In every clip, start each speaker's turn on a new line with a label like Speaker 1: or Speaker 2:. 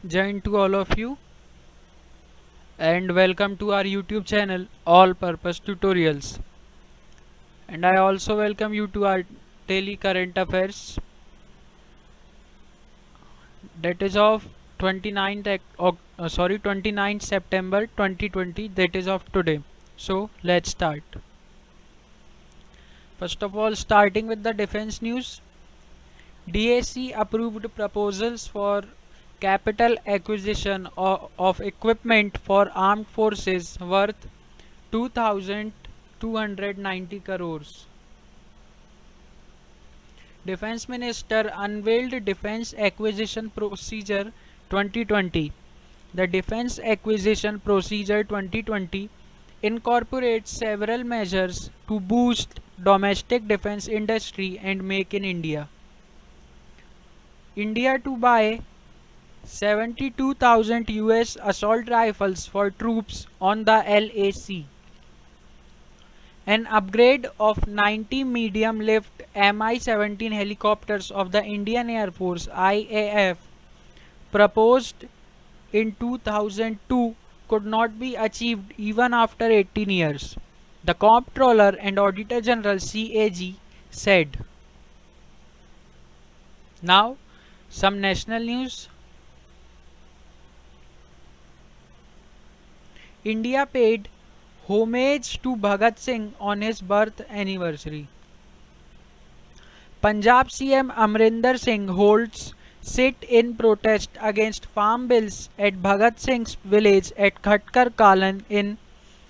Speaker 1: Jain to all of you and welcome to our YouTube channel All Purpose Tutorials. And I also welcome you to our daily current affairs that is of 29th September 2020, that is of today. So let's start. First of all, starting with the defense news. DAC approved proposals for capital acquisition of equipment for armed forces worth 2,290 crores. Defense Minister unveiled Defense Acquisition Procedure 2020. The Defense Acquisition Procedure 2020 incorporates several measures to boost domestic defense industry and make in India. India to buy 72,000 US assault rifles for troops on the LAC. An upgrade of 90 medium-lift Mi-17 helicopters of the Indian Air Force IAF proposed in 2002 could not be achieved even after 18 years, the Comptroller and Auditor General CAG said. Now, some national news. India paid homage to Bhagat Singh on his birth anniversary. Punjab CM Amrinder Singh holds sit-in protest against farm bills at Bhagat Singh's village at Khatkar Kalan in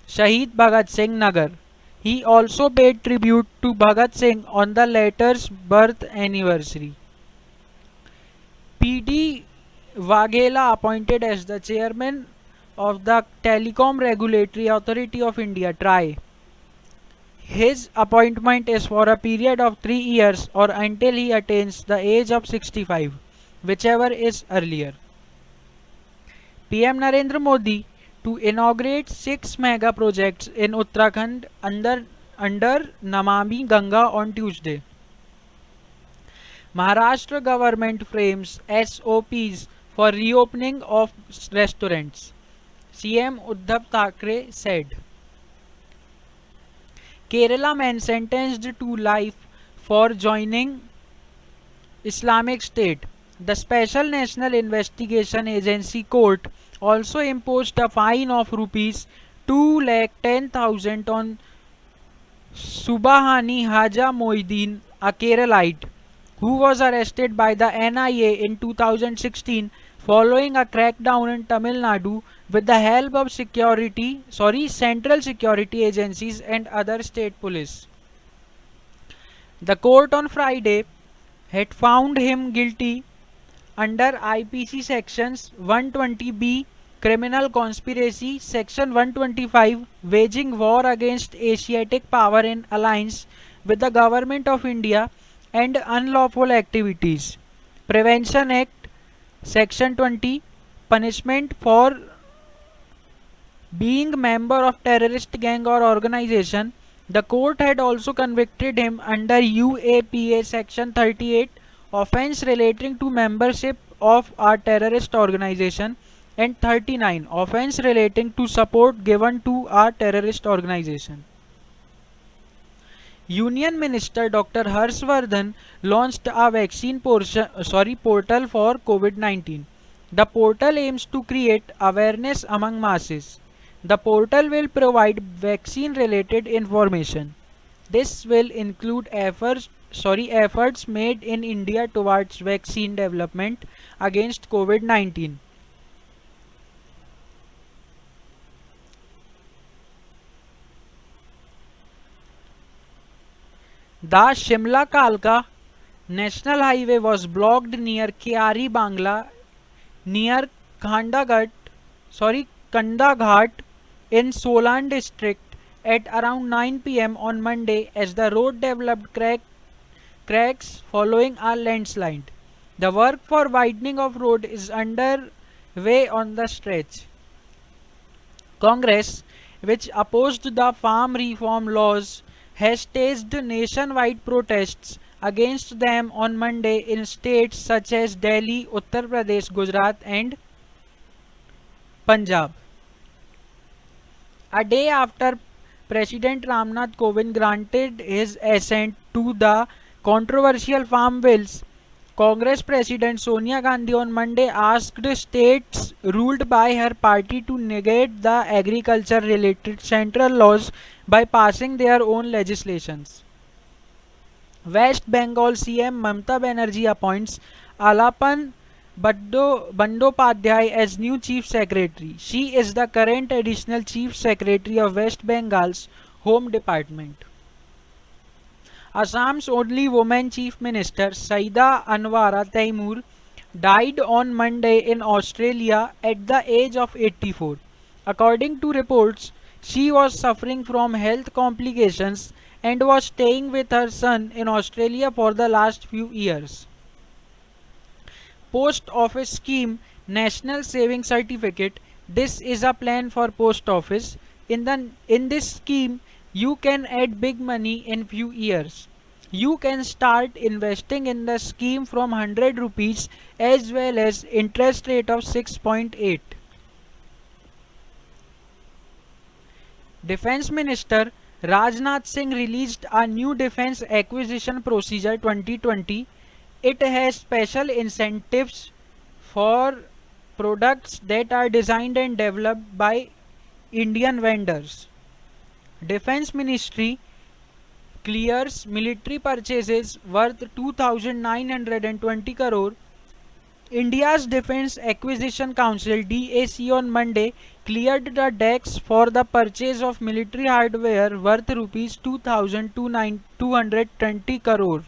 Speaker 1: Shahid Bhagat Singh Nagar. He also paid tribute to Bhagat Singh on the latter's birth anniversary. PD Waghela appointed as the chairman of the Telecom Regulatory Authority of India (TRAI). His appointment is for a period of 3 years or until he attains the age of 65, whichever is earlier. PM Narendra Modi to inaugurate 6 mega projects in Uttarakhand under Namami Ganga on Tuesday. Maharashtra government frames SOPs for reopening of restaurants. CM Uddhav Thackeray said. Kerala man sentenced to life for joining Islamic State. The Special National Investigation Agency Court also imposed a fine of rupees 2,10,000 on Subahani Haja Moideen, a Keralite, who was arrested by the NIA in 2016 following a crackdown in Tamil Nadu with the help of central security agencies and other state police. The court on Friday had found him guilty under IPC sections 120B criminal conspiracy, section 125 waging war against Asiatic power in alliance with the government of India and unlawful activities, Prevention Act section 20 punishment for being member of terrorist gang or organization. The court had also convicted him under UAPA section 38 offense relating to membership of a terrorist organization and 39 offense relating to support given to a terrorist organization. Union Minister Dr. Harshvardhan launched a vaccine portal for COVID-19. The portal aims to create awareness among masses. The portal will provide vaccine-related information. This will include efforts made in India towards vaccine development against COVID-19. The Shimla Kalka National Highway was blocked near Kiari Bangla near Kandaghat in Solan district at around 9 pm on Monday as the road developed cracks following a landslide. The work for widening of road is underway on the stretch. Congress, which opposed the farm reform laws, has staged nationwide protests against them on Monday in states such as Delhi, Uttar Pradesh, Gujarat and Punjab. A day after President Ramnath Kovind granted his assent to the controversial farm bills, Congress President Sonia Gandhi on Monday asked states ruled by her party to negate the agriculture related central laws by passing their own legislations. West Bengal CM Mamata Banerjee appoints Alapan Bandopadhyay as new Chief Secretary. She is the current additional Chief Secretary of West Bengal's Home Department. Assam's only woman Chief Minister, Saida Anwara Taimur, died on Monday in Australia at the age of 84. According to reports, she was suffering from health complications and was staying with her son in Australia for the last few years. Post Office Scheme National Savings Certificate. This is a plan for post office. In this scheme, you can add big money in few years. You can start investing in the scheme from 100 rupees as well as interest rate of 6.8. Defense Minister Rajnath Singh released a new Defense Acquisition Procedure 2020. It has special incentives for products that are designed and developed by Indian vendors. Defense Ministry clears military purchases worth 2,920 crore. India's Defence Acquisition Council DAC on Monday cleared the decks for the purchase of military hardware worth rupees 2,220 crore,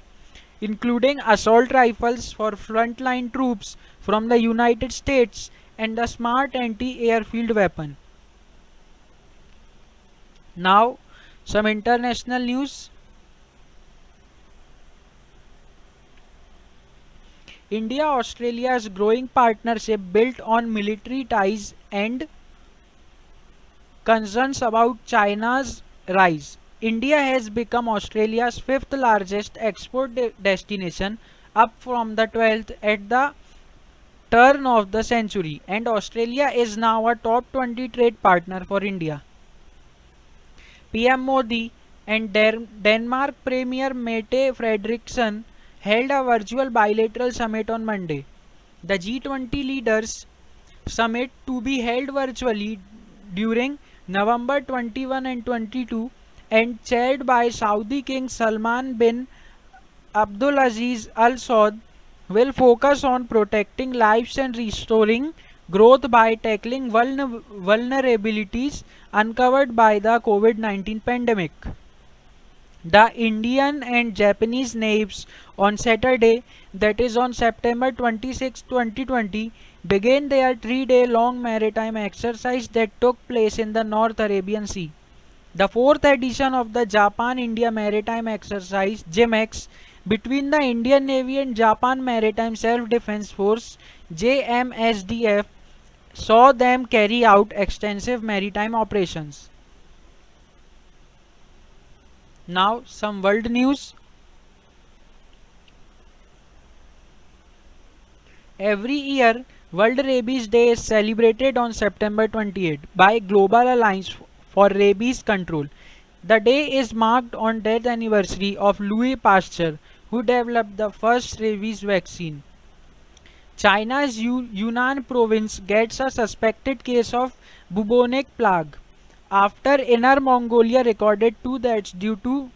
Speaker 1: including assault rifles for frontline troops from the United States and the Smart Anti-Airfield Weapon. Now, some international news. India-Australia's growing partnership built on military ties and concerns about China's rise. India has become Australia's fifth largest export destination, up from the 12th at the turn of the century, and Australia is now a top 20 trade partner for India. PM Modi and Denmark Premier Mette Frederiksen held a virtual bilateral summit on Monday. The G20 leaders summit, to be held virtually during November 21 and 22 and chaired by Saudi King Salman bin Abdulaziz Al Saud, will focus on protecting lives and restoring growth by tackling vulnerabilities uncovered by the COVID-19 pandemic. The Indian and Japanese navies on Saturday, that is on September 26, 2020, began their 3-day-long maritime exercise that took place in the North Arabian Sea. The fourth edition of the Japan-India Maritime Exercise (JMEX) between the Indian Navy and Japan Maritime Self-Defense Force (JMSDF) saw them carry out extensive maritime operations. Now some world news. Every year, World Rabies Day is celebrated on September 28 by Global Alliance for Rabies Control. The day is marked on death anniversary of Louis Pasteur, who developed the first rabies vaccine. China's Yunnan province gets a suspected case of bubonic plague after Inner Mongolia recorded 2 deaths due to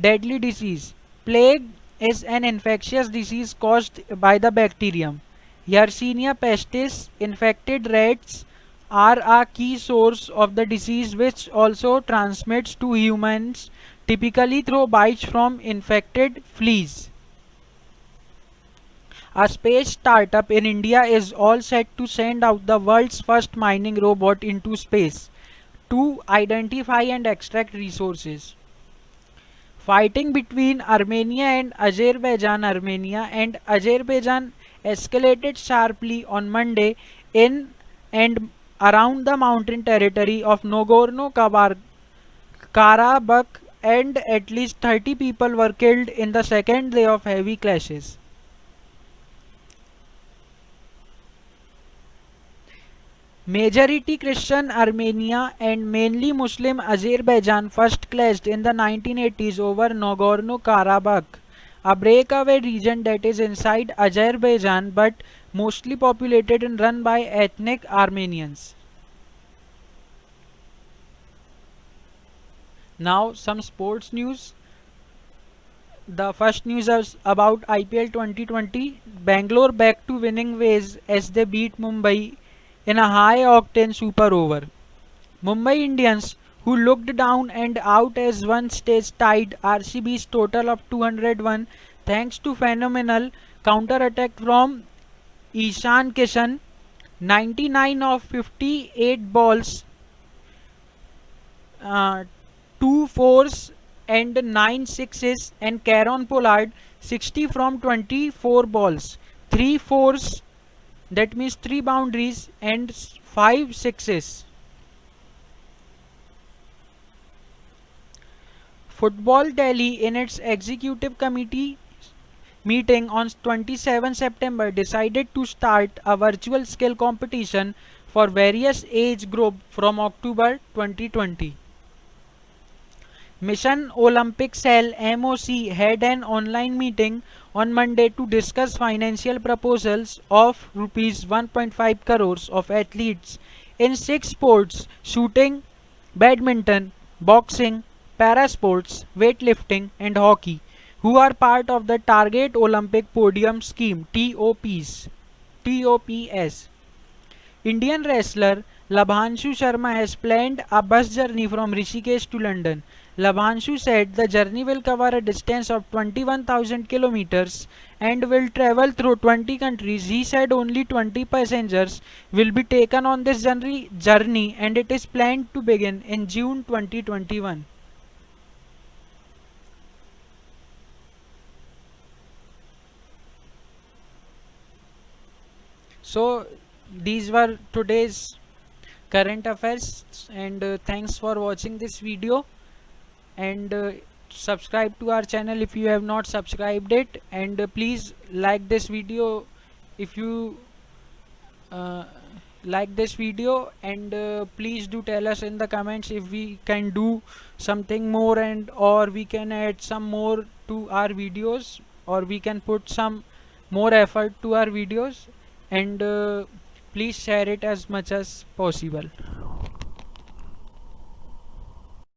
Speaker 1: deadly disease. Plague is an infectious disease caused by the bacterium Yersinia pestis. Infected rats are a key source of the disease, which also transmits to humans, typically through bites from infected fleas. A space startup in India is all set to send out the world's first mining robot into space to identify and extract resources. Fighting between Armenia and Azerbaijan escalated sharply on Monday in and around the mountain territory of Nagorno-Karabakh, and at least 30 people were killed in the second day of heavy clashes. Majority Christian Armenia and mainly Muslim Azerbaijan first clashed in the 1980s over Nagorno-Karabakh, a breakaway region that is inside Azerbaijan but mostly populated and run by ethnic Armenians. Now some sports news. The first news is about IPL 2020. Bangalore back to winning ways as they beat Mumbai in a high-octane super over. Mumbai Indians, who looked down and out as one stage tied RCB's total of 201 thanks to phenomenal counter-attack from Ishan Kishan, 99 of 58 balls, uh, 2 fours and 9 sixes, and Kieron Pollard 60 from 24 balls, 3 fours, that means 3 boundaries, and 5 sixes. Football Delhi in its executive committee meeting on 27 September decided to start a virtual skill competition for various age groups from October 2020. Mission Olympic Cell MOC had an online meeting on Monday to discuss financial proposals of rupees 1.5 crores of athletes in 6 sports: shooting, badminton, boxing, parasports, weightlifting and hockey, who are part of the Target Olympic Podium Scheme TOPS. Indian wrestler Labhanshu Sharma has planned a bus journey from Rishikesh to London. Labhanshu said the journey will cover a distance of 21,000 kilometers and will travel through 20 countries. He said only 20 passengers will be taken on this journey and it is planned to begin in June 2021. So these were today's current affairs, and thanks for watching this video, and subscribe to our channel if you have not subscribed it, and please like this video if you uh, like this video, and please do tell us in the comments if we can do something more, and or we can add some more to our videos, or we can put some more effort to our videos, and please share it as much as possible.